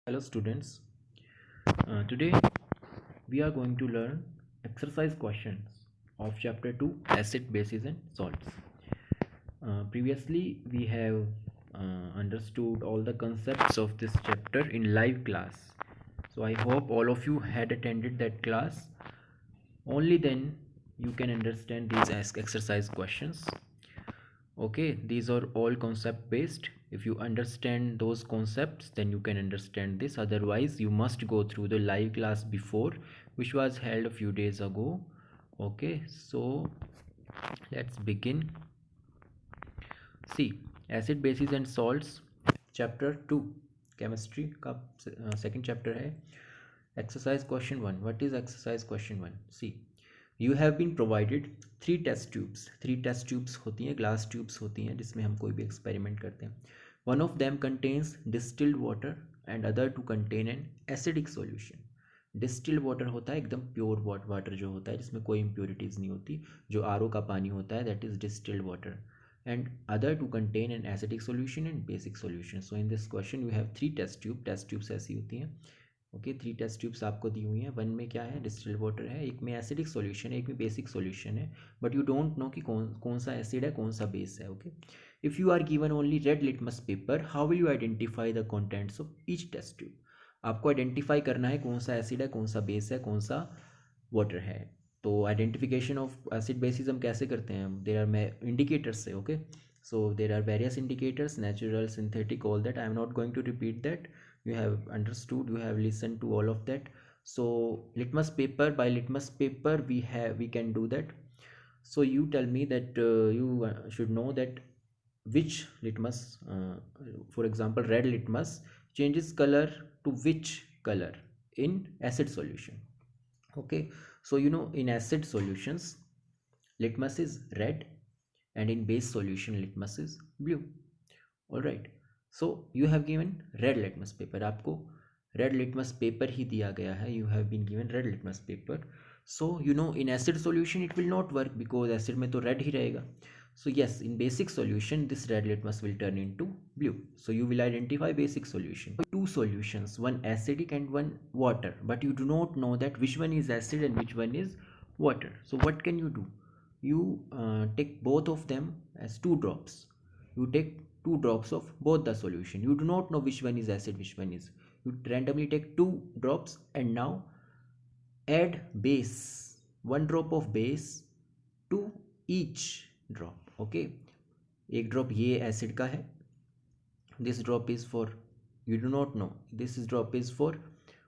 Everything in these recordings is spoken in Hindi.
Hello students, today we are going to learn exercise questions of chapter 2 acid bases and salts. Previously we have understood all the concepts of this chapter in live class. So I hope all of you had attended that class. Only then you can understand these exercise questions. Okay, these are all concept based. If you understand those concepts, then you can understand this. Otherwise you must go through the live class before, which was held a few days ago. Okay, so let's begin. See, acid bases and salts, chapter 2 chemistry का second chapter है. Exercise question 1. What is exercise question 1? See, you have been provided three test tubes होती हैं, ग्लास ट्यूब्स होती हैं जिसमें हम कोई भी एक्सपेरिमेंट करते हैं. One of them contains distilled water and other two contain an acidic solution. Distilled water होता है एकदम प्योर वाटर जो होता है जिसमें कोई इम्प्योरिटीज़ नहीं होती, जो आर का पानी होता है, that is distilled water, and other to contain an acidic solution and basic solution. So in this question you have three test tubes ऐसी होती हैं. ओके, थ्री टेस्ट ट्यूब्स आपको दी हुई हैं. वन में क्या है, डिस्टिल्ड वाटर है, एक में एसिडिक सॉल्यूशन है, एक में बेसिक सॉल्यूशन है, बट यू डोंट नो कि कौन कौन सा एसिड है कौन सा बेस है. Okay, if you are given only red litmus paper, how will you identify the contents of each test tube. आपको आइडेंटिफाई करना है कौन सा एसिड है कौन सा बेस है कौन सा वाटर है. तो आइडेंटिफिकेशन ऑफ एसिड बेसिस हम कैसे करते हैं, देर आर इंडिकेटर्स है. Okay, so there are various indicators, natural, synthetic, all that. I am not going to repeat that. You have understood, you have listened to all of that. So litmus paper, by litmus paper we can do that. So you tell me that you should know that which litmus, for example red litmus changes color to which color in acid solution. Okay, so you know in acid solutions litmus is red and in base solution litmus is blue. All right, so you have given red litmus paper, आपको red litmus paper ही दिया गया है, you have been given red litmus paper. So you know in acid solution it will not work because acid में तो red ही रहेगा. So yes, in basic solution this red litmus will turn into blue. So you will identify basic solution. Two solutions, one acidic and one water, but you do not know that which one is acid and which one is water. So what can you do, you take both of them as two drops. You take two drops of both the solution. You do not know which one is acid which one is, you randomly take two drops and now add base, one drop of base to each drop. Okay, एक ड्रॉप ये एसिड का है, this drop is for, you do not know, this drop is for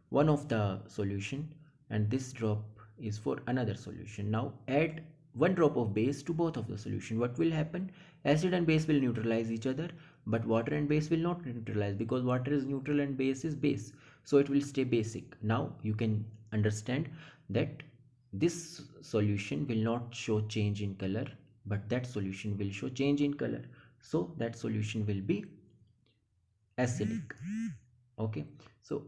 one of the solution and this drop is for another solution. Now add one drop of base to both of the solution. What will happen, acid and base will neutralize each other, but water and base will not neutralize because water is neutral and base is base, so it will stay basic. Now you can understand that this solution will not show change in color, but that solution will show change in color, so that solution will be acidic. Okay, so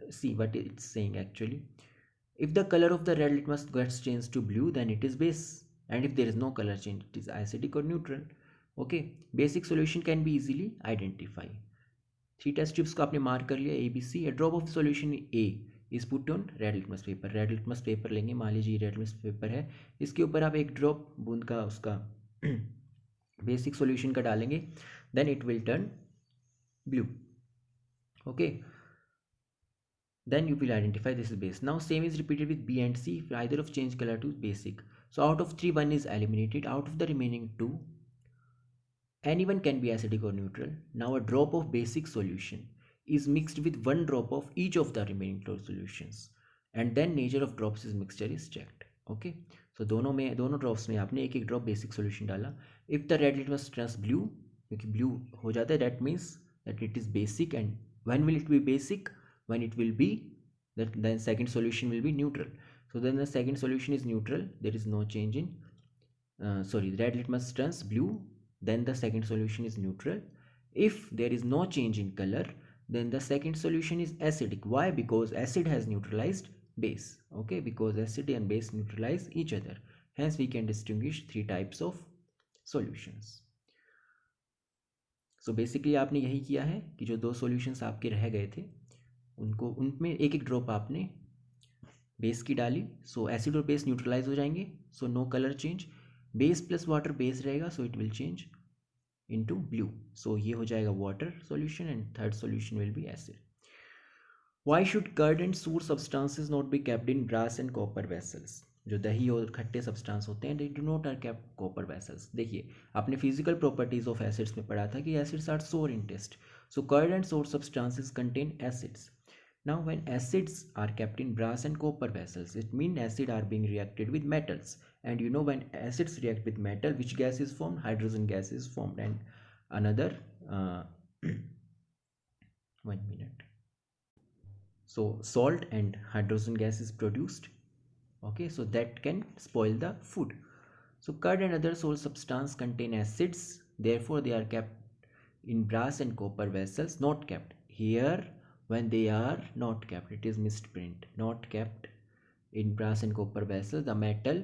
see what it's saying actually, if the color of the red litmus gets changed to blue then it is base, and if there is no color change it is acidic or neutral. Okay, basic solution can be easily identified. Three test tubes को आपने मार्क कर लिया A B C. Drop of solution A is put on red litmus paper. Red litmus paper लेंगे, मान लीजिए रेड लिटमस पेपर है, इसके ऊपर आप एक ड्रॉप बूंद का उसका बेसिक सॉल्यूशन का डालेंगे, then it will turn blue. Okay, then you will identify this is base. Now same is repeated with B and C, if either of change color to basic. So out of 3 1 is eliminated. Out of the remaining 2 anyone can be acidic or neutral. Now a drop of basic solution is mixed with one drop of each of the remaining 2 solutions and then nature of drops is mixture is checked. Okay, so दोनों ड्रॉप्स में आपने एक एक ड्रॉप बेसिक सॉल्यूशन डाला. If the red litmus turns blue, क्योंकि ब्लू हो जाता है, that means that it is basic. And when will it be basic, when it will be that then second solution will be neutral. So then the second solution is neutral, there is no change in red litmus turns blue, then the second solution is neutral. If there is no change in color then the second solution is acidic. Why? Because acid has neutralized base. Okay, because acid and base neutralize each other, hence we can distinguish three types of solutions. So basically आपने यही किया है कि जो दो सॉल्यूशंस आपके रह गए थे उनको उनमें एक एक ड्रॉप आपने बेस की डाली, सो एसिड और बेस न्यूट्रलाइज हो जाएंगे, so no colour change. Base plus water base रहेगा, so it will change into blue, so ये हो जाएगा water solution and third solution will be acid. Why should curd and sour substances not be kept in brass and copper vessels? जो दही और खट्टे सब्सटेंस होते हैं they do not are kept copper vessels। देखिए आपने फिजिकल प्रॉपर्टीज ऑफ एसिड्स में पढ़ा था कि acids are sour in taste, so curd and sour substances contain acids. Now when acids are kept in brass and copper vessels, it means acid are being reacted with metals, and you know when acids react with metal, which gas is formed? Hydrogen gas is formed, and another uh, 1 minute. So salt and hydrogen gas is produced, okay, so that can spoil the food. So curd and other salt substance contain acids, therefore they are kept in brass and copper vessels, not kept here. When they are not kept, it is misprint, not kept in brass and copper vessels, the metal,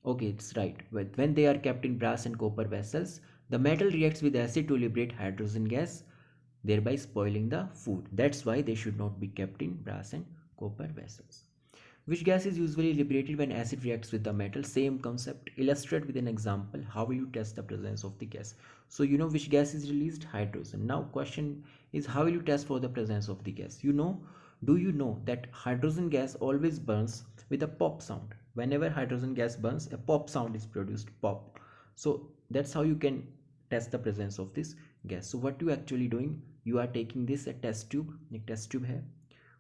okay, it's right, but when they are kept in brass and copper vessels, the metal reacts with acid to liberate hydrogen gas, thereby spoiling the food. That's why they should not be kept in brass and copper vessels. Which gas is usually liberated when acid reacts with the metal? Same concept. Illustrate with an example. How will you test the presence of the gas? So you know which gas is released? Hydrogen. Now question is, how will you test for the presence of the gas? Do you know that hydrogen gas always burns with a pop sound? Whenever hydrogen gas burns, a pop sound is produced. Pop. So that's how you can test the presence of this gas. So what you actually doing? You are taking this a test tube. एक test tube है.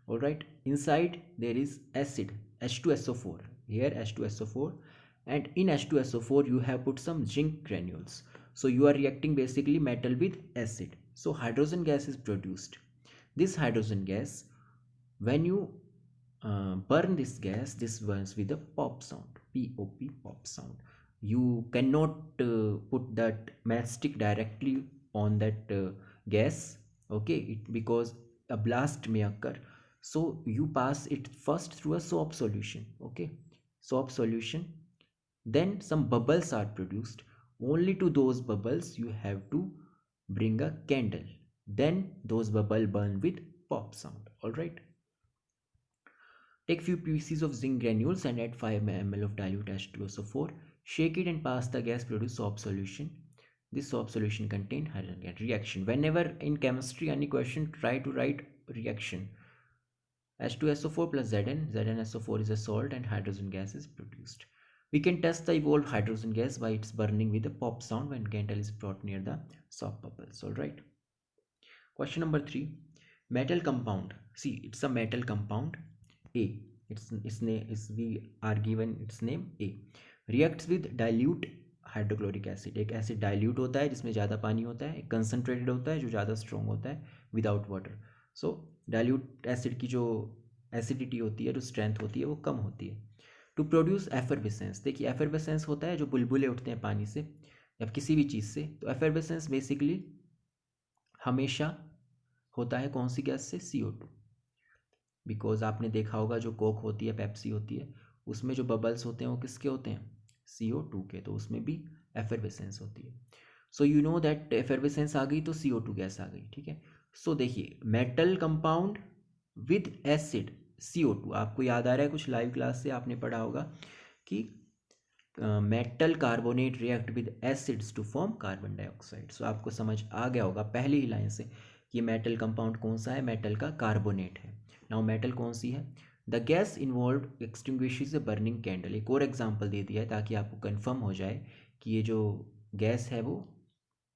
Alright, inside there is acid H2SO4, here H2SO4, and in H2SO4 you have put some zinc granules, so you are reacting basically metal with acid, so hydrogen gas is produced. This hydrogen gas, when you burn this gas, this burns with a pop sound, pop, pop sound. You cannot put that matchstick directly on that gas, okay, because a blast may occur, so you pass it first through a soap solution, okay, soap solution, then some bubbles are produced. Only to those bubbles you have to bring a candle, then those bubble burn with pop sound. All right, take few pieces of zinc granules and add 5 ml of dilute H2SO4. Shake it and pass the gas produce soap solution. This soap solution contain hydrogen gas reaction. Whenever in chemistry any question, try to write reaction. H2SO4 plus Zn. ZnSO4 is a salt and hydrogen gas is produced. We can test the evolved hydrogen gas by its burning with a pop sound when candle is brought near the soap bubbles. Alright. Question number 3. Metal compound. See, it's a metal compound A. Its name is, we are given its name A. Reacts with dilute hydrochloric acid. एक एसिड डाइल्यूट होता है जिसमें ज़्यादा पानी होता है, एक कंसनट्रेटेड होता है जो ज़्यादा स्ट्रॉन्ग होता है विदाउट वाटर. सो डाइल्यूट एसिड की जो एसिडिटी होती है, जो स्ट्रेंथ होती है, वो कम होती है. To produce effervescence. देखिए एफरवेसेंस होता है जो बुलबुले उठते हैं पानी से या किसी भी चीज़ से. तो एफरवेसेंस बेसिकली हमेशा होता है कौन सी गैस से? CO2. बिकॉज आपने देखा होगा जो कोक होती है, पेप्सी होती है, उसमें जो बबल्स होते हैं वो किसके होते हैं? CO2 के. तो उसमें भी एफरवेसेंस होती है. So you know that effervescence आ गई तो CO2 गैस आ गई. ठीक है. सो देखिए metal compound with acid CO2. आपको याद आ रहा है कुछ लाइव क्लास से आपने पढ़ा होगा कि metal carbonate react with acids to form carbon dioxide. So आपको समझ आ गया होगा पहली ही लाइन से कि मेटल कंपाउंड कौन सा है? मेटल का कार्बोनेट है. नाउ मेटल कौन सी है? The gas involve extinguishes a burning candle. एक और एग्जाम्पल दे दिया है ताकि आपको कन्फर्म हो जाए कि ये जो गैस है वो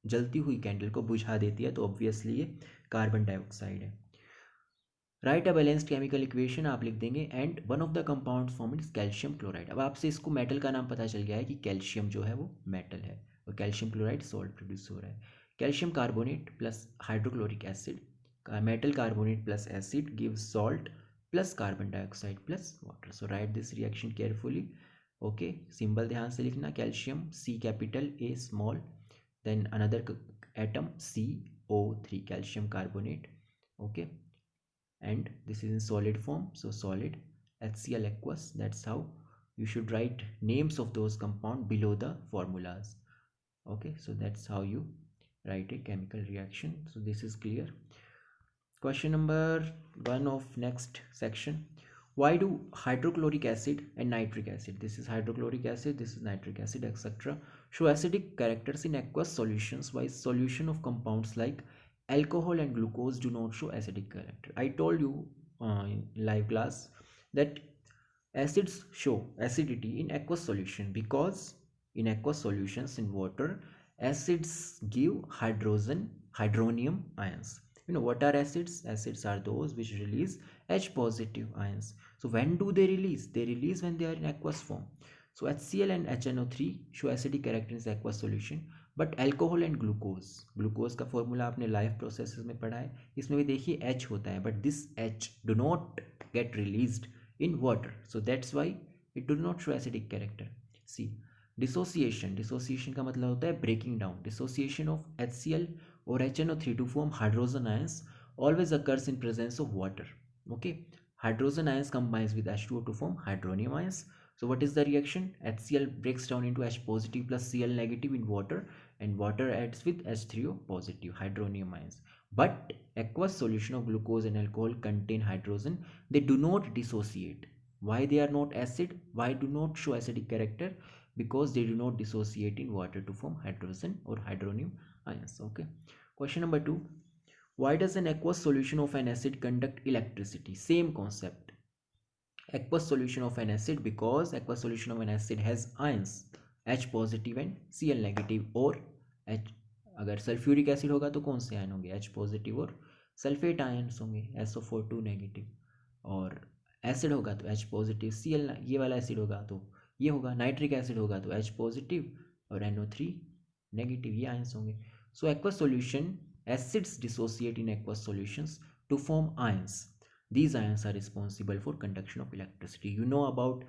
जलती हुई कैंडल को बुझा देती है, तो ऑब्वियसली ये कार्बन डाइऑक्साइड है. Right a balanced chemical equation आप लिख देंगे and one of the compound form is calcium chloride. अब आपसे इसको मेटल का नाम पता चल गया है कि कैल्शियम जो है वो मेटल है और कैल्शियम क्लोराइड सॉल्ट प्रोड्यूस हो रहा है. Calcium carbonate plus hydrochloric acid, metal carbonate plus acid gives salt plus carbon dioxide plus water. So write this reaction carefully. Okay, symbol ध्यान से लिखना. Calcium C capital, A small, then another atom CO3, calcium carbonate. Okay, and this is in solid form, so solid HCl aqueous. That's how you should write names of those compound below the formulas. Okay, so that's how you write a chemical reaction. So this is clear. Question number 1 of next section. Why do hydrochloric acid and nitric acid, this is hydrochloric acid, this is nitric acid, etc., show acidic characters in aqueous solutions, while solution of compounds like alcohol and glucose do not show acidic character? I told you in live class that acids show acidity in aqueous solution because in aqueous solutions in water, acids give hydronium ions. You know what are acids? Acids are those which release H positive ions. So when do they release? They release when they are in aqueous form. So HCl and HNO3 show acidic character in aqueous solution, but alcohol and glucose का फॉर्मूला आपने लाइफ प्रोसेसेस में पढ़ा है, इसमें भी देखिए H होता है, but this H do not gate released in water, so that's why it do not show acidic character. See, dissociation का मतलब होता है breaking down. Dissociation of HCl or HNO3 to form hydrogen ions always occurs in presence of water. Okay, hydrogen ions combines with H2O to form hydronium ions. So what is the reaction? HCl breaks down into H positive plus Cl negative in water, and water adds with H3O positive hydronium ions. But aqueous solution of glucose and alcohol contain hydrogen. They do not dissociate. Why they are not acid? Why do not show acidic character? Because they do not dissociate in water to form hydrogen or hydronium ions. Okay. Question number 2. Why does an aqueous solution of an acid conduct electricity? Same concept. Aqueous solution of an acid, because aqueous solution of an acid has ions H positive and Cl negative, और H, अगर सल्फ्यूरिक एसिड होगा तो कौन से आयन होंगे? H पॉजिटिव और सल्फेट आयन्स होंगे SO4 नेगेटिव, और एसिड होगा तो H पॉजिटिव Cl, ये वाला एसिड होगा तो ये होगा, नाइट्रिक एसिड होगा तो H पॉजिटिव और NO3 नेगेटिव, ये आयन्स होंगे. So aqueous solution, acids dissociate in aqueous solutions to form ions. These ions are responsible for conduction of electricity. You know about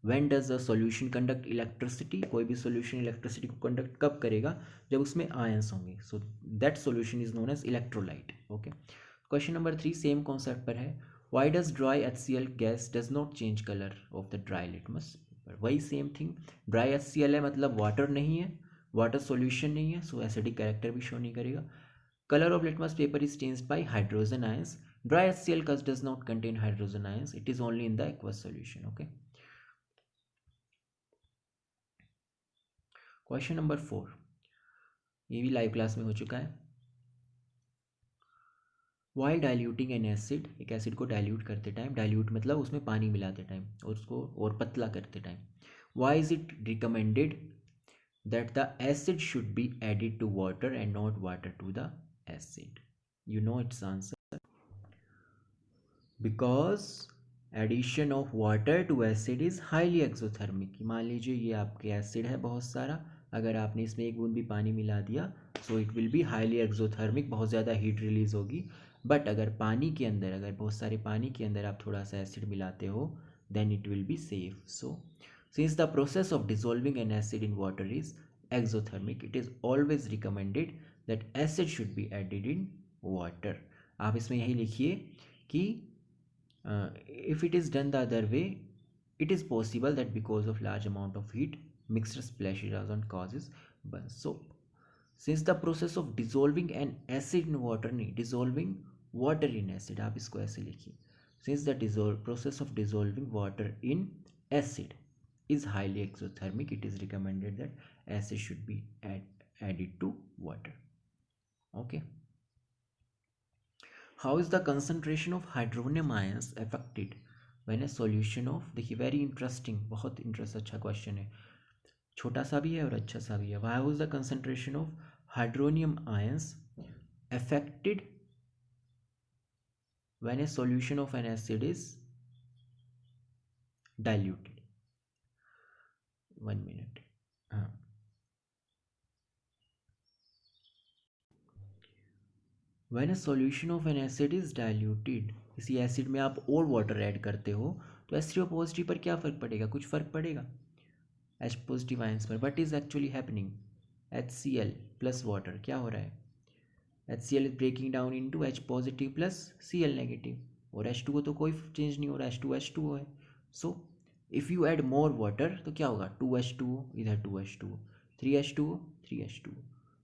when does a solution conduct electricity? कोई भी solution electricity को conduct कब करेगा? जब उसमें ions होंगे. So that solution is known as electrolyte. Okay. Question number 3 same concept पर है. Why does dry HCl gas does not change color of the dry litmus paper? वही same thing. Dry HCl है मतलब water नहीं है, water solution नहीं है, so acidic character भी show नहीं करेगा. Color of litmus paper is changed by hydrogen ions. Dry HCl does not contain hydrogen ions. It is only in the aqueous solution. Okay. Question number 4. ये भी लाइव क्लास में हो चुका है. While diluting an acid, एक एसिड को डाइल्यूट करते टाइम, डाइल्यूट मतलब उसमें पानी मिलाते टाइम और उसको और पतला करते time, why is it recommended that the acid should be added to water and not water to the acid? You know its answer. Because addition of water to acid is highly exothermic. मान लीजिए ये आपके एसिड है बहुत सारा, अगर आपने इसमें एक बूंद भी पानी मिला दिया सो it will be highly exothermic, बहुत ज़्यादा हीट रिलीज होगी. बट अगर पानी के अंदर, अगर बहुत सारे पानी के अंदर आप थोड़ा सा एसिड मिलाते हो then it will be safe. So since the process of dissolving an acid in water is exothermic, it is always recommended that acid should be added in water. आप इसमें यही लिखिए कि if it is done the other way, it is possible that because of large amount of heat, mixture splashes on causes burn. So since the process of dissolving an acid in water, नहीं, dissolving water in acid, आप इसको ऐसे लिखिए. Since the process of dissolving water in acid is highly exothermic, it is recommended that acid should be added to water. Okay. How is the concentration of hydronium ions affected when a solution of, देखिए वेरी इंटरेस्टिंग, बहुत इंटरेस्ट, अच्छा क्वेश्चन है, छोटा सा भी है और अच्छा सा भी है. How is the concentration of hydronium ions affected when a solution of an acid is diluted? 1 minute. हाँ, when a solution of an acid is diluted, किसी एसिड में आप और वाटर ऐड करते हो तो H3O पॉजिटिव पर क्या फ़र्क पड़ेगा? कुछ फ़र्क पड़ेगा H पॉजिटिव आयंस पर. But is actually happening, HCl plus water क्या हो रहा है? HCl is breaking down into H positive plus Cl negative, और H2O तो कोई चेंज नहीं हो रहा, H2O है. So if you add more water तो क्या होगा? 2H2O, इधर 2H2O, 3H2O, 3H2O.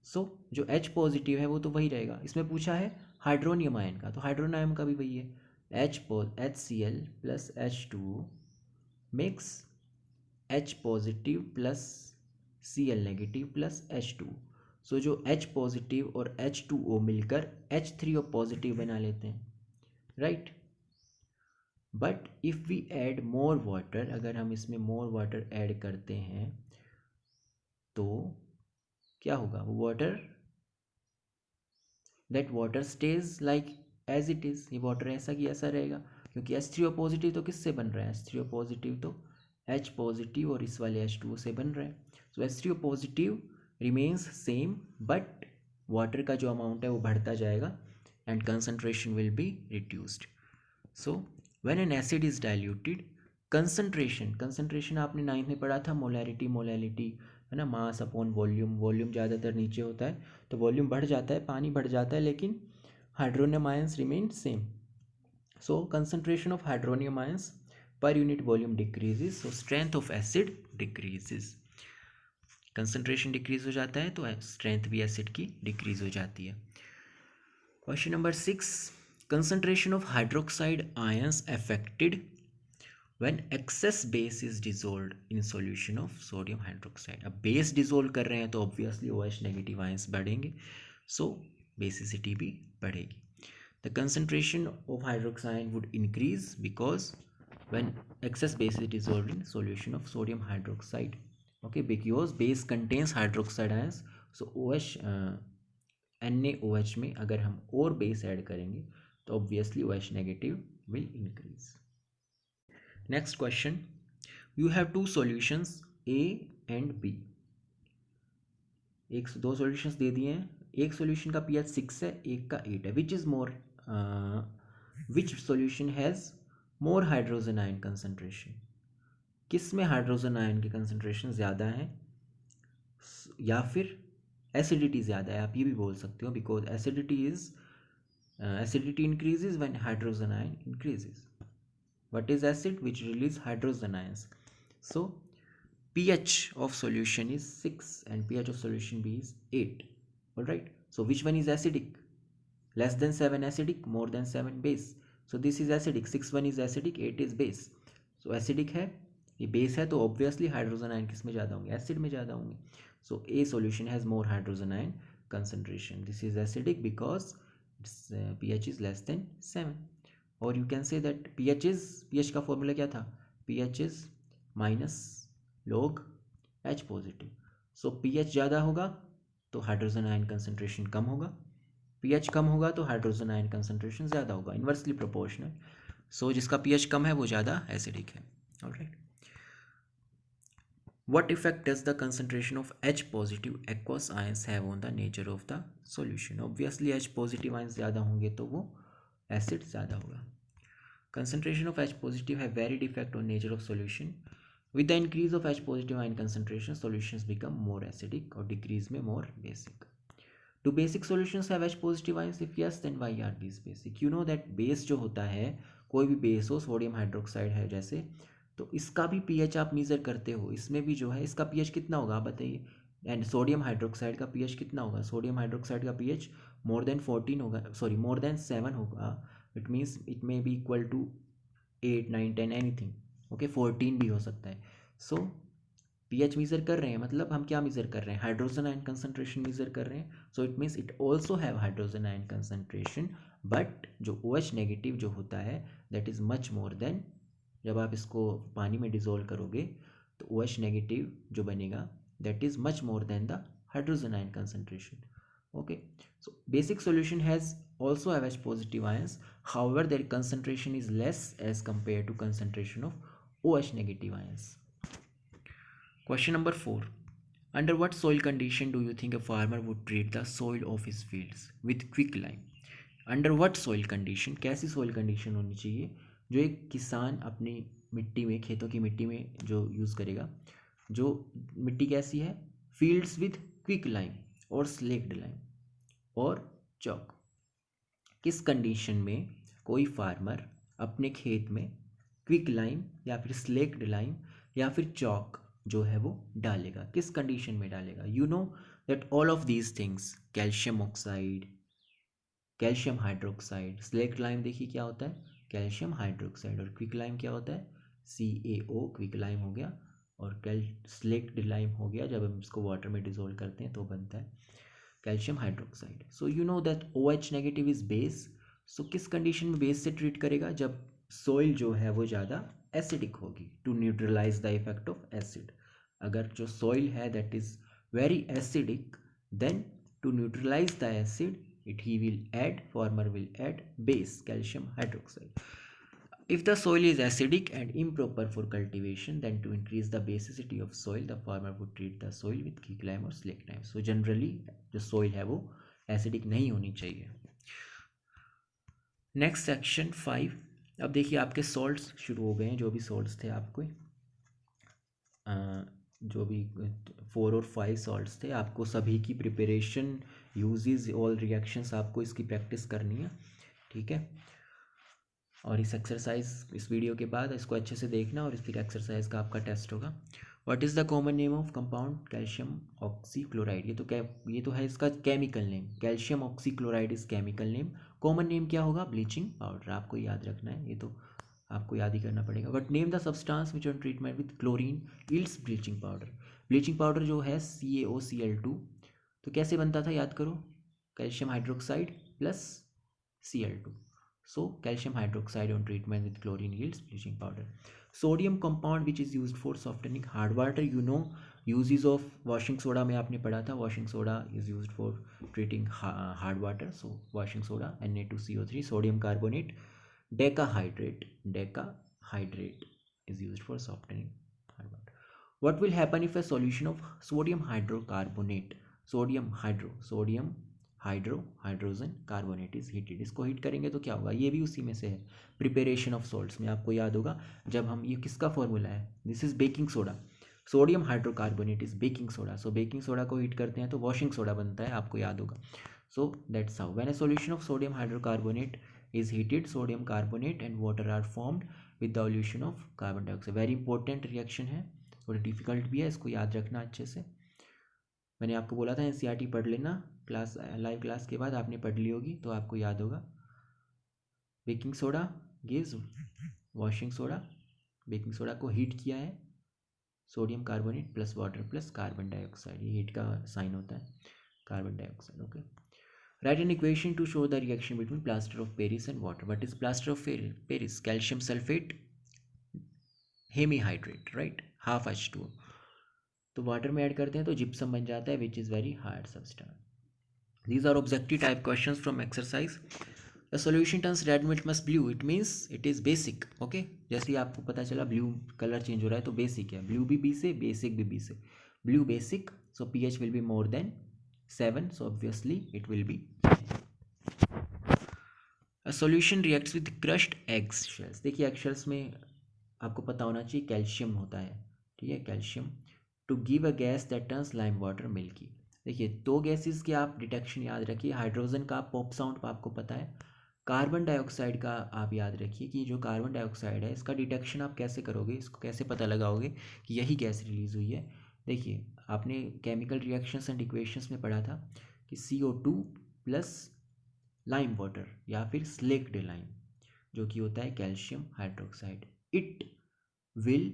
सो जो H पॉजिटिव है वो तो वही रहेगा. इसमें पूछा है हाइड्रोनियम आयन का, तो हाइड्रोनियम का भी वही है, HCl plus H2O mix H positive plus Cl negative plus H2। सो जो H पॉजिटिव और H2O मिलकर H3O पॉजिटिव बना लेते हैं, right. But if we add more water, अगर हम इसमें मोर वाटर ऐड करते हैं तो क्या होगा, वो water, that water stays like as it is, ये वाटर ऐसा की ऐसा रहेगा, क्योंकि H3O पॉजिटिव तो किससे बन रहा है, H3O पॉजिटिव तो H पॉजिटिव और इस वाले H2O से बन रहा है। सो H3O positive remains same, but water का जो अमाउंट है वो बढ़ता जाएगा and concentration will be reduced. So when an acid is diluted, concentration आपने 9th में पढ़ा था, मोलैरिटी है ना, मास अपॉन वॉल्यूम, वॉल्यूम ज़्यादातर नीचे होता है तो वॉल्यूम बढ़ जाता है, पानी बढ़ जाता है, लेकिन hydronium ions remain same. So concentration of hydronium ions per unit volume decreases, so strength of acid decreases. Concentration decrease हो जाता है तो स्ट्रेंथ भी एसिड की डिक्रीज हो जाती है। Question number 6, concentration of hydroxide ions affected when excess base is dissolved in solution of sodium hydroxide। अब बेस डिजोल्व कर रहे हैं तो ऑब्वियसली OH नेगेटिव आयंस बढ़ेंगे, सो बेसिसिटी भी बढ़ेगी। The concentration of hydroxide would increase because when excess base is dissolved in solution of sodium hydroxide, okay, because base contains hydroxide ions, so OH NaOH में अगर हम और बेस ऐड करेंगे तो obviously OH negative will increase. Next question, you have two solutions A and B, दो सॉल्यूशंस दे दिए हैं, एक सॉल्यूशन का pH 6 है, एक का 8 है, which solution has more hydrogen ion concentration, किस में हाइड्रोजन आयन की कंसंट्रेशन ज़्यादा है या फिर एसिडिटी ज़्यादा है, आप ये भी बोल सकते हो, because acidity increases when hydrogen ion increases. What is acid, which release hydrogen ions. So pH of solution is 6 and pH of solution B is 8, all right, so which one is acidic, less than 7 acidic, more than 7 base, so this is acidic, 6 1 is acidic, 8 is base, so acidic है, ये बेस है तो ऑब्वियसली हाइड्रोजन आयन किस में ज़्यादा होंगे, एसिड में ज़्यादा होंगे, so a solution has more hydrogen ion concentration, this is acidic because its pH is less than 7, or you can say that pH का फॉर्मूला क्या था, pH is minus log H positive, so pH ज़्यादा होगा तो हाइड्रोजन आयन कंसंट्रेशन कम होगा, pH कम होगा तो हाइड्रोजन आयन कंसंट्रेशन ज़्यादा होगा, इन्वर्सली प्रोपोर्शनल, सो जिसका pH कम है वो ज़्यादा एसिडिक है, alright. What effect does the concentration of H positive aqueous ions have on the nature of the solution? Obviously H positive ions ज़्यादा होंगे तो वो एसिड ज़्यादा होगा। Concentration of H positive have varied effect on nature of solution. With the increase of H positive ion concentration, solutions become more acidic और decrease में more basic. Do basic solutions have H positive ions? If yes, then why are these basic? You know that base जो होता है, कोई भी बेस हो, सोडियम हाइड्रोक्साइड है जैसे, तो इसका भी pH आप मेज़र करते हो, इसमें भी जो है इसका pH कितना होगा आप बताइए, एंड सोडियम हाइड्रोक्साइड का pH कितना होगा, सोडियम हाइड्रोक्साइड का pH मोर देन 14 होगा, सॉरी मोर देन 7 होगा, it means it may be equal to 8 9 10 anything, okay 14 भी हो सकता है। सो pH मेज़र कर रहे हैं, मतलब हम क्या मेज़र कर रहे हैं, हाइड्रोजन आयन कंसंट्रेशन मेज़र कर रहे हैं, so it means it also have hydrogen ion concentration, but जो OH नेगेटिव जो होता है that is much more than, जब आप इसको पानी में डिज़ोल्व करोगे तो OH नेगेटिव जो बनेगा that is much more than the hydrogen ion concentration, okay, so basic solution has also have H positive ions, however their concentration is less as compared to concentration of OH negative ions. Question number 4, under what soil condition do you think a farmer would treat the soil of his fields with quicklime? Under what soil condition, कैसी सॉइल कंडीशन होनी चाहिए जो एक किसान अपनी मिट्टी में, खेतों की मिट्टी में जो यूज़ करेगा, जो मिट्टी कैसी है, फील्ड्स विद क्विक लाइम और स्लेक्ड लाइम और चौक, किस कंडीशन में कोई फार्मर अपने खेत में क्विक लाइम या फिर स्लेक्ड लाइम या फिर चौक जो है वो डालेगा, किस कंडीशन में डालेगा। You know that all of these things, calcium oxide, calcium hydroxide. Slaked lime देखिए क्या होता है, कैल्शियम हाइड्रोक्साइड। और क्विक लाइम क्या होता है, CaO, क्विक लाइम हो गया। और स्लेक्ट लाइम हो गया, जब हम इसको वाटर में डिजोल्व करते हैं तो बनता है calcium hydroxide. So you know that OH negative is base. So किस कंडीशन में बेस से ट्रीट करेगा, जब सोइल जो है वो ज़्यादा एसिडिक होगी, to neutralize the effect of acid. अगर जो सोइल है that is very acidic, then to neutralize the acid farmer will add base, calcium hydroxide. If the soil is acidic and improper for cultivation, then to increase the basicity of soil, the farmer would treat the soil with quicklime or slaked lime. So generally जो soil है वो acidic नहीं होनी चाहिए। Next section 5। अब देखिए आपके सॉल्ट्स शुरू हो गए हैं, जो भी सॉल्ट्स थे आपको जो भी 4 और 5 सॉल्ट्स थे, आपको सभी की प्रिपरेशन, यूजेस, ऑल रिएक्शंस आपको इसकी प्रैक्टिस करनी है, ठीक है। और इस एक्सरसाइज, इस वीडियो के बाद इसको अच्छे से देखना, और फिर एक्सरसाइज का आपका टेस्ट होगा। What is the common name of compound calcium oxychloride. ये तो है इसका chemical name, calcium oxychloride is chemical name. Common name क्या होगा, ब्लीचिंग पाउडर। आपको याद रखना है, ये तो आपको याद ही करना पड़ेगा। But name the substance which on treatment with chlorine yields bleaching powder. Bleaching powder जो है CaOCl2, तो कैसे बनता था याद करो, calcium hydroxide plus Cl2। So calcium hydroxide on treatment with chlorine yields bleaching powder. Sodium compound which is used for softening hard water. You know uses of washing soda में आपने पढ़ा था, washing soda is used for treating hard water. So washing soda Na2CO3, sodium carbonate, decahydrate is used for softening hard water. What will happen if a solution of sodium hydrocarbonate, hydrogen carbonate is heated, इसको हीट करेंगे तो क्या होगा, ये भी उसी में से है, प्रिपरेशन ऑफ सॉल्ट्स में। आपको याद होगा जब हम, ये किसका फॉर्मूला है, this is baking soda, sodium hydrocarbonate is baking soda. So baking soda को हीट करते हैं तो वॉशिंग सोडा बनता है, आपको याद होगा। So that's how when a solution of sodium hydrocarbonate is heated, sodium carbonate and water are formed with the solution of carbon dioxide. Very important reaction है, थोड़ी डिफिकल्ट भी है, इसको याद रखना अच्छे से। मैंने आपको बोला था NCERT पढ़ लेना, क्लास लाइव क्लास के बाद आपने पढ़ ली होगी तो आपको याद होगा। Baking soda gives washing soda, baking soda को हीट किया है, sodium carbonate plus water plus carbon dioxide, ये हीट का साइन होता है, carbon dioxide. Okay, right an equation two show the reaction between plaster of Paris and water. What is plaster of Paris, calcium sulphate hemihydrate, right, half H2O। तो वाटर में ऐड करते हैं तो जिप्सम बन जाता है, which is very hard substance. These are objective type questions from exercise. The solution turns red when it must blue. It means it is basic. Okay? जैसे ही आपको पता चला ब्लू कलर चेंज हो रहा है तो बेसिक है, ब्लू भी बी से, बेसिक भी बी से, blue basic, so pH will be more than 7, so obviously it will be। A solution reacts with crushed egg shells. देखिए egg shells में आपको पता होना चाहिए कैल्शियम होता है, ठीक है, calcium, to give a gas that turns lime water milky. देखिए दो गैसेस की आप डिटेक्शन याद रखिए, हाइड्रोजन का पॉप साउंड आपको पता है, कार्बन डाइऑक्साइड का आप याद रखिए कि जो कार्बन डाइऑक्साइड है इसका डिटेक्शन आप कैसे करोगे, इसको कैसे पता लगाओगे कि यही गैस रिलीज हुई है। देखिए आपने केमिकल रिएक्शंस एंड इक्वेशंस में पढ़ा था कि CO2 प्लस लाइम वाटर या फिर स्लेक्ड लाइम, जो कि होता है calcium hydroxide, it will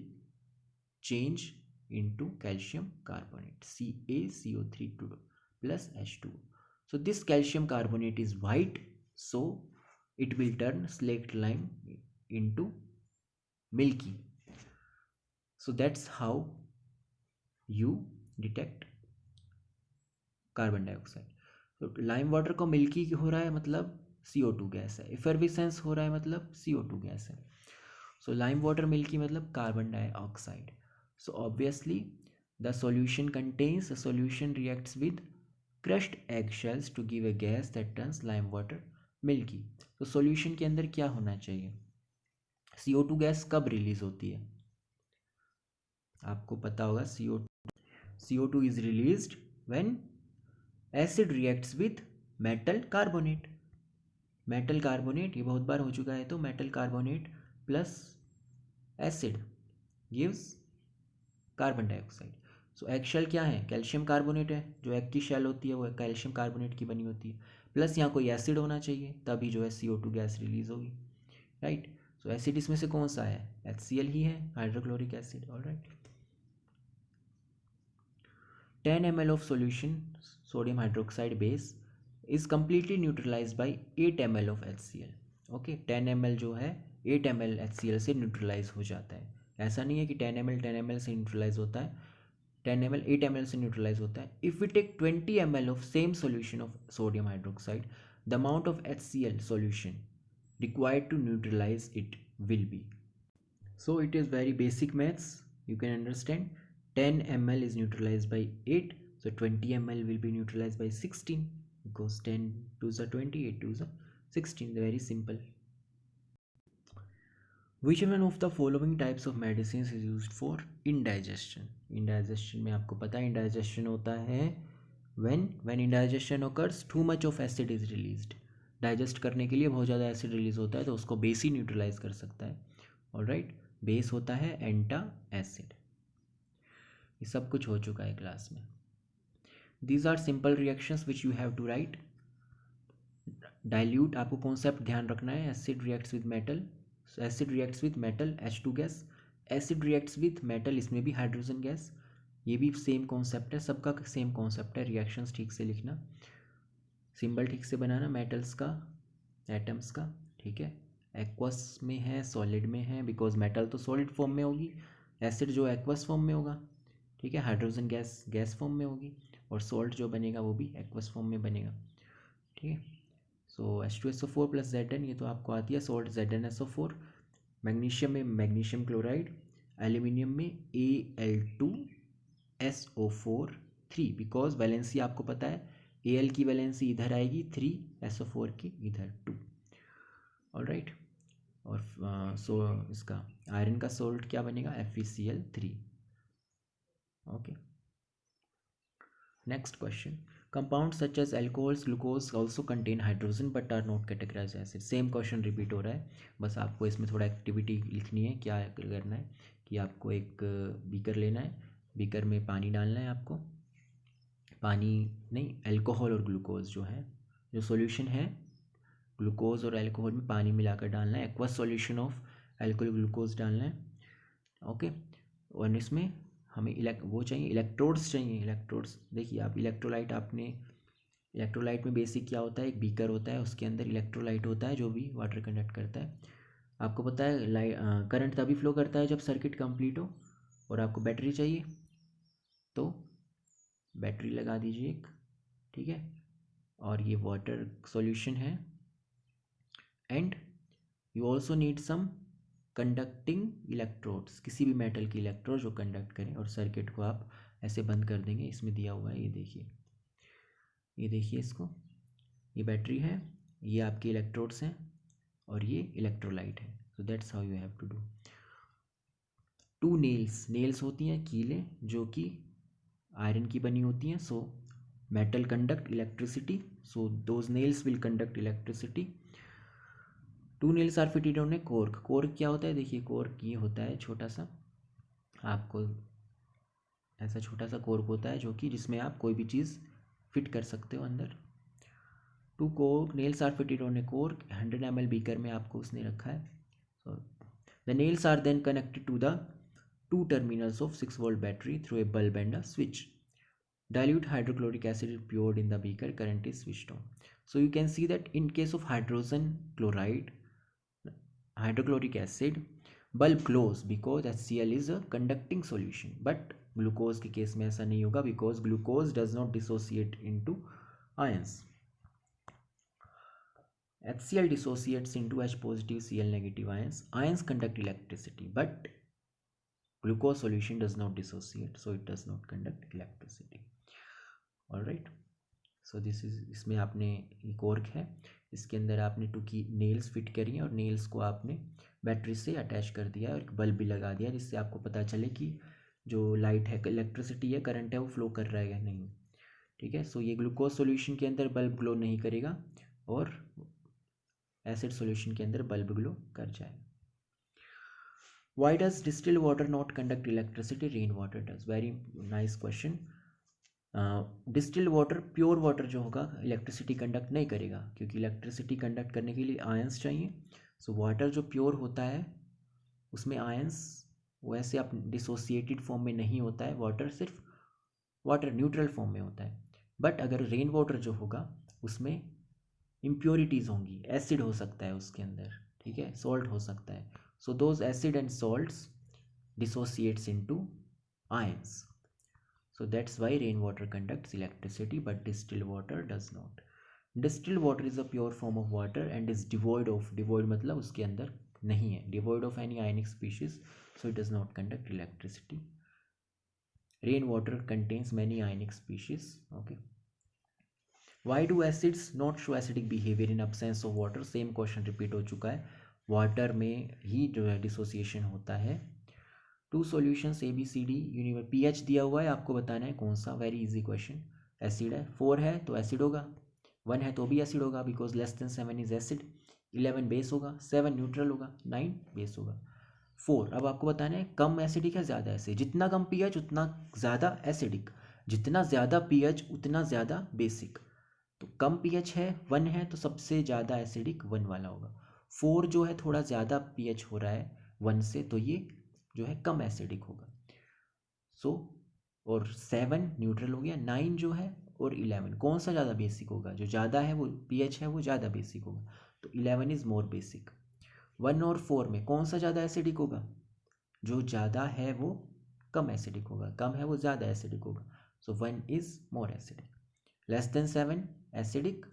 change into calcium carbonate, CaCO3 plus H2O. So this calcium carbonate is white, so it will turn slaked lime into milky. So that's how you detect carbon dioxide. So lime water को मिल्की हो रहा है मतलब CO2 गैस है, इफर्विसेंस हो रहा है मतलब CO2 गैस है। So lime water milky मतलब carbon dioxide. So obviously the solution contains, the solution reacts with crushed eggshells to give a gas that turns lime water milky. तो solution के अंदर क्या होना चाहिए, CO2 गैस कब रिलीज होती है, आपको पता होगा, CO2 is released when acid reacts with metal carbonate। Metal carbonate ये बहुत बार हो चुका है, तो metal carbonate plus acid gives carbon dioxide. So egg shell क्या है, कैल्शियम कार्बोनेट है, जो एग की शेल होती है वो कैल्शियम कार्बोनेट की बनी होती है, प्लस यहाँ कोई एसिड होना चाहिए, तभी जो है CO2 गैस रिलीज होगी, राइट। सो एसिड इसमें से कौन सा है, HCl ही है, hydrochloric acid, alright. 10 ml of solution sodium hydroxide base is completely neutralized by 8 ml of HCl। Okay 10 ml जो है 8 ml HCl से न्यूट्रलाइज हो जाता है। ऐसा नहीं है कि 10 ml से न्यूट्रलाइज होता है, 10 ml 8 ml से न्यूट्रलाइज होता है। If we take 20 ml of same solution of sodium hydroxide, the amount of HCl solution required to neutralize it will be, so it is very basic maths, you can understand। 10 ml is neutralized by 8, so 20 ml will be neutralized by 16, because 10 2s are 20, 8 2s are 16, very simple। Which one of the following types of medicines is used for indigestion? Indigestion में आपको पता है indigestion होता है when indigestion occurs too much of acid is released। Digest करने के लिए बहुत ज़्यादा एसिड रिलीज होता है, तो उसको बेस ही न्यूट्रलाइज कर सकता है, ऑलराइट। बेस होता है एंटा एसिड। ये सब कुछ हो चुका है क्लास में। These are simple reactions which you have to write. Dilute, आपको कॉन्सेप्ट ध्यान रखना है, acid reacts with metal, acid reacts with metal H2 gas, acid reacts with metal, इसमें भी हाइड्रोजन गैस, ये भी सेम कॉन्सेप्ट है, सबका सेम कॉन्सेप्ट है। रिएक्शंस ठीक से लिखना, सिंबल ठीक से बनाना मेटल्स का, एटम्स का, ठीक है। एक्वस में है, सॉलिड में है, बिकॉज मेटल तो सॉलिड फॉर्म में होगी, एसिड जो एक्वस फॉर्म में होगा, ठीक है। हाइड्रोजन गैस गैस फॉर्म में होगी, और सॉल्ट जो बनेगा वो भी एक्वस फॉर्म में बनेगा, ठीक है। सो H2SO4 प्लस Zn, ये तो आपको आती है, सॉल्ट ZnSO4। मैग्नीशियम में मैग्नीशियम क्लोराइड, एल्यूमिनियम में Al2SO4 3, बिकॉज वैलेंसी आपको पता है, Al की वैलेंसी इधर आएगी 3, SO4 की इधर 2, ऑलराइट। और सो इसका आयरन का सॉल्ट क्या बनेगा, FeCl3, okay. Next question, compound such as alcohols glucose also contain hydrogen but are not categorize acid. Same question repeat हो रहा है, बस आपको इसमें थोड़ा एक्टिविटी लिखनी है। क्या करना है कि आपको एक बीकर लेना है, बीकर में पानी डालना है, आपको पानी नहीं, अल्कोहल और ग्लूकोज जो है, जो सॉल्यूशन है ग्लूकोज और अल्कोहल में पानी मिलाकर डालना है, aqueous solution of alcohol glucose डालना है, ओके। और इसमें हमें वो चाहिए, इलेक्ट्रोड्स चाहिए, इलेक्ट्रोड्स। देखिए आप इलेक्ट्रोलाइट, आपने इलेक्ट्रोलाइट में बेसिक क्या होता है, एक बीकर होता है, उसके अंदर इलेक्ट्रोलाइट होता है जो भी वाटर कंडक्ट करता है। आपको पता है करंट तभी फ्लो करता है जब सर्किट कंप्लीट हो, और आपको बैटरी चाहिए, तो बैटरी लगा दीजिए एक, ठीक है। और ये वाटर सॉल्यूशन है, and you also need some conducting electrodes, किसी भी मेटल की इलेक्ट्रोड जो कंडक्ट करें, और सर्किट को आप ऐसे बंद कर देंगे। इसमें दिया हुआ है, ये देखिए, ये देखिए इसको, ये बैटरी है, ये आपके इलेक्ट्रोड्स हैं, और ये इलेक्ट्रोलाइट है। So that's how you have to do. 2 nails, nails होती हैं कीलें, जो कि आयरन की बनी होती हैं। So metal conduct electricity, so those nails will conduct electricity. 2 nails are fitted on a cork. Cork क्या होता है, देखिए कोर्क ये होता है छोटा सा, आपको ऐसा छोटा सा कोर्क होता है जो कि जिसमें आप कोई भी चीज़ फिट कर सकते हो अंदर। 2 cork nails are fitted on a cork, 100 ml beaker में आपको उसने रखा है। So the nails are then connected to the 2 terminals of 6 volt battery through a bulb and a switch. Dilute hydrochloric acid is poured in the beaker, current is switched on. So you can see that in case of hydrogen chloride, hydrochloric acid, bulb glows because HCl is a conducting solution, but glucose के केस में ऐसा नहीं होगा, because glucose does not dissociate into ions. HCl dissociates into H positive Cl negative ions. Ions conduct electricity, but glucose solution does not dissociate, so it does not conduct electricity. All right. So this is, इसमें आपने ये कोर्क है, इसके अंदर आपने 2 की नेल्स फिट करी हैं, और नेल्स को आपने बैटरी से अटैच कर दिया है, और एक बल्ब भी लगा दिया, जिससे आपको पता चले कि जो लाइट है, इलेक्ट्रिसिटी है, करंट है, वो फ्लो कर रहा है या नहीं, ठीक है। सो ये ग्लूकोज सॉल्यूशन के अंदर बल्ब ग्लो नहीं करेगा, और एसिड सॉल्यूशन के अंदर बल्ब ग्लो कर जाएगा। Why does distilled water not conduct electricity? Rainwater does. Very nice question. Distilled water, pure water जो होगा इलेक्ट्रिसिटी कंडक्ट नहीं करेगा, क्योंकि इलेक्ट्रिसिटी कंडक्ट करने के लिए आयंस चाहिए। सो वाटर जो प्योर होता है उसमें आयंस वैसे आप डिसोसिएटेड फॉर्म में नहीं होता है, वाटर सिर्फ वाटर न्यूट्रल फॉर्म में होता है। बट अगर रेन वाटर जो होगा उसमें इम्प्योरिटीज़ होंगी, एसिड हो सकता है उसके अंदर, ठीक है, सॉल्ट हो सकता है। So those acid and salts dissociates into ions. So that's why rainwater conducts electricity but distilled water does not. Distilled water is a pure form of water and is devoid of, devoid मतलब उसके अंदर नहीं है, devoid of any ionic species, so it does not conduct electricity. Rainwater contains many ionic species. Okay. Why do acids not show acidic behavior in absence of water? Same question repeat हो चुका है, वाटर में ही जो है डिसोसिएशन होता है। Two solutions A B C D universe, pH दिया हुआ है, आपको बताना है कौन सा, वेरी इजी क्वेश्चन। एसिड है, 4 है तो एसिड होगा, 1 है तो भी एसिड होगा because less than 7 is acid, 11 base होगा, 7 न्यूट्रल होगा, 9 बेस होगा। 4, अब आपको बताना है कम एसिडिक है ज़्यादा एसिड, जितना कम पीएच उतना ज़्यादा एसिडिक, जितना ज़्यादा पीएच उतना ज़्यादा बेसिक। तो कम पीएच है 1 है तो सबसे ज़्यादा एसिडिक 1 वाला होगा। 4 जो है थोड़ा ज़्यादा पीएच हो रहा है 1 से, तो ये जो है कम एसिडिक होगा। सो और 7 न्यूट्रल हो गया, 9 जो है और 11 कौन सा ज़्यादा बेसिक होगा, जो ज़्यादा है वो पीएच है वो ज़्यादा बेसिक होगा, तो 11 इज़ मोर बेसिक। 1 और 4 में कौन सा ज़्यादा एसिडिक होगा, जो ज़्यादा है वो कम एसिडिक होगा, कम है वो ज़्यादा एसिडिक होगा, सो 1 is more acidic. Less than 7 acidic,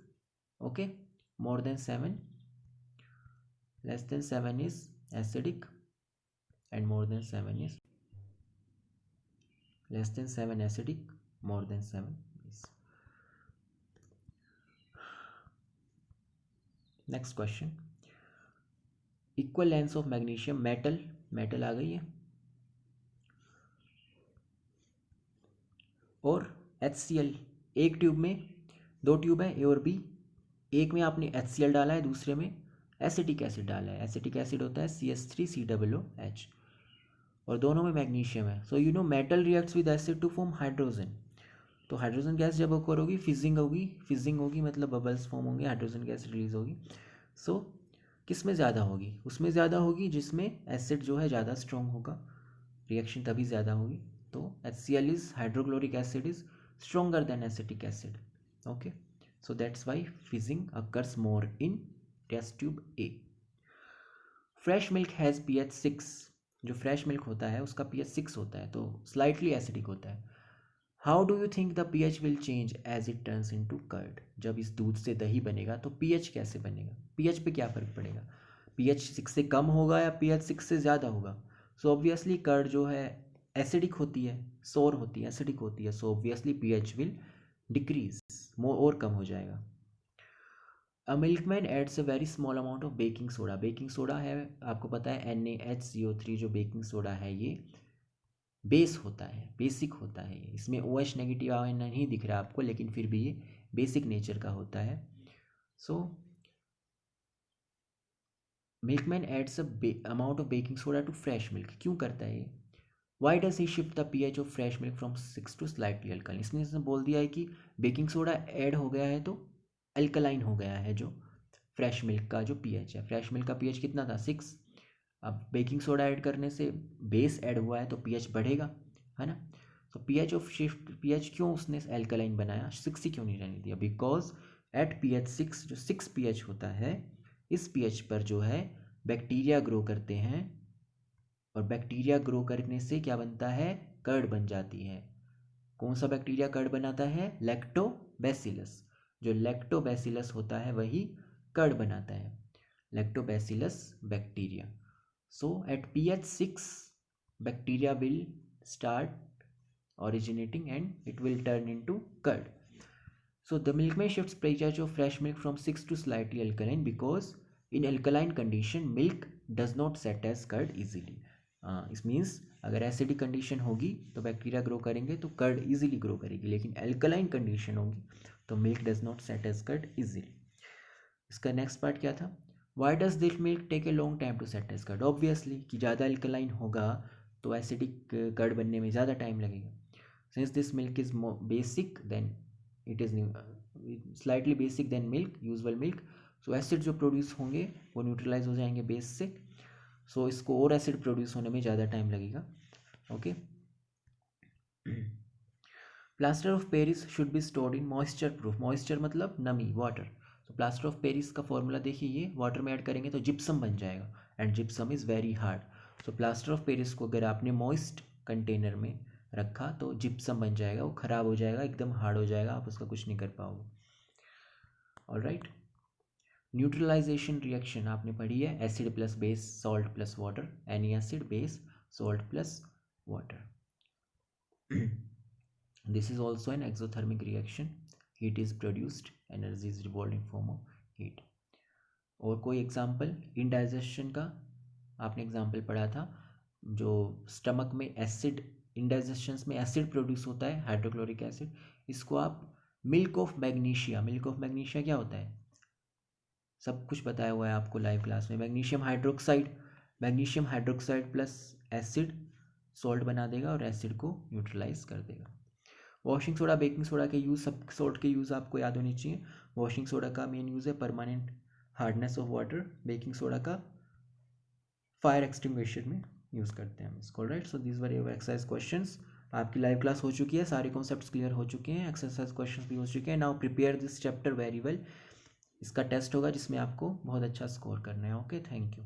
okay, more than 7, less than 7 is acidic and more than 7 is less than 7 acidic, more than 7 is. Next question, equal lengths of magnesium metal, metal आ गई है, और HCl, एक ट्यूब में 2 ट्यूब है ए और बी, एक में आपने HCl डाला है दूसरे में एसिटिक एसिड डाला है, एसिटिक एसिड होता है CH3COOH, और दोनों में मैग्नीशियम है। So you know metal reacts with acid to form hydrogen, तो हाइड्रोजन गैस जब ओकर होगी फिजिंग होगी, फिजिंग होगी मतलब बबल्स फॉर्म होंगे, हाइड्रोजन गैस रिलीज होगी। सो किस में ज़्यादा होगी, उसमें ज़्यादा होगी जिसमें एसिड जो है ज़्यादा स्ट्रॉन्ग होगा, रिएक्शन तभी ज़्यादा होगी। तो HCl is hydrochloric acid is stronger than acetic acid, okay, so that's why fizzing occurs more in test tube A. Fresh milk has pH 6, जो फ्रेश मिल्क होता है उसका pH 6 होता है, तो स्लाइटली एसिडिक होता है। How do you think the pH will change as it turns into curd, जब इस दूध से दही बनेगा तो pH कैसे बनेगा, pH पे क्या फ़र्क पड़ेगा, pH 6 से कम होगा या pH 6 से ज़्यादा होगा। सो ऑब्वियसली कर्ड जो है एसिडिक होती है, सोर होती है, एसिडिक होती है, so obviously pH will decrease, more और कम हो जाएगा। A milkman adds a very small amount of baking soda, baking soda है आपको पता है NaHCO3, जो बेकिंग सोडा है ये बेस होता है, बेसिक होता है, इसमें OH नेगेटिव आयन नहीं दिख रहा है आपको, लेकिन फिर भी ये बेसिक नेचर का होता है। So milkman adds amount of baking soda to fresh milk, क्यों करता है ये, why does he shift the pH of fresh milk from 6 to slightly alkaline, इसने बोल दिया है कि बेकिंग सोडा ऐड हो गया है तो अल्कलाइन हो गया है जो फ्रेश मिल्क का जो pH है, फ्रेश मिल्क का pH कितना था 6, अब बेकिंग सोडा ऐड करने से बेस ऐड हुआ है तो pH बढ़ेगा, है ना। तो pH ऑफ शिफ्ट, pH क्यों उसने एल्कलाइन बनाया, 6 ही क्यों नहीं रहने दिया, बिकॉज एट pH 6, जो 6 pH होता है, इस pH पर जो है बैक्टीरिया ग्रो करते हैं, और बैक्टीरिया ग्रो करने से क्या बनता है, कर्ड बन जाती है। कौन सा बैक्टीरिया कर्ड बनाता है, लैक्टोबैसिलस, जो लैक्टोबैसिलस होता है वही कर्ड बनाता है, lactobacillus bacteria. So eight pH 6 bacteria will start originating and it will turn into curd. So the milkmaid shifts pH of fresh milk from 6 to slightly alkaline because in alkaline condition milk does not set as curd easily. इस मीन्स अगर एसिडिक कंडीशन होगी तो बैक्टीरिया ग्रो करेंगे तो कर्ड इजीली ग्रो करेगी, लेकिन एल्कलाइन कंडीशन होगी तो milk does not set as curd easily. इसका नेक्स्ट पार्ट क्या था, why does this milk take a long time to set as curd, obviously कि ज़्यादा एल्कलाइन होगा तो एसिडिक कर्ड बनने में ज़्यादा टाइम लगेगा। Since this milk is more basic, then it is slightly basic than milk, usual milk. So acid जो प्रोड्यूस होंगे वो न्यूट्रलाइज हो जाएंगे बेस से. सो इसको और एसिड प्रोड्यूस होने में ज़्यादा टाइम लगेगा. Okay. Plaster of Paris should be stored in moisture proof. Moisture मतलब नमी, वाटर. तो प्लास्टर ऑफ पेरिस का फॉर्मूला देखिए, ये वाटर में ऐड करेंगे तो जिप्सम बन जाएगा, and gypsum is very hard. So plaster of Paris को अगर आपने मॉइस्ट कंटेनर में रखा तो जिप्सम बन जाएगा, वो ख़राब हो जाएगा, एकदम हार्ड हो जाएगा, आप उसका कुछ नहीं कर पाओगे. ऑलराइट. न्यूट्रलाइजेशन रिएक्शन आपने पढ़ी है, acid plus base, salt plus water, any acid base salt plus water. This is also an exothermic reaction. Heat is produced, energy is revolved in form of heat. और कोई एग्जाम्पल इंडाइजेशन का आपने एग्जाम्पल पढ़ा था, जो स्टमक में एसिड, इंडाइजेशन में एसिड प्रोड्यूस होता है, हाइड्रोक्लोरिक एसिड. इसको आप milk of magnesia, milk of magnesia क्या होता है, सब कुछ बताया हुआ है आपको लाइव क्लास में. Magnesium hydroxide plus acid salt बना देगा और एसिड को न्यूट्रलाइज कर देगा. वॉशिंग सोडा, बेकिंग सोडा के यूज़, सब सॉल्ट के यूज़ आपको याद होनी चाहिए. वॉशिंग सोडा का मेन यूज़ है permanent hardness of water. Baking soda का फायर एक्सटिंग्विशर में यूज़ करते हैं हम इसको. Right. So this were your exercise questions. आपकी लाइव क्लास हो चुकी है, सारे कॉन्सेप्ट्स क्लियर हो चुके हैं, एक्सरसाइज क्वेश्चंस भी हो चुके हैं. Now prepare this chapter very well. इसका टेस्ट होगा जिसमें आपको बहुत अच्छा स्कोर करना है. Okay, thank you.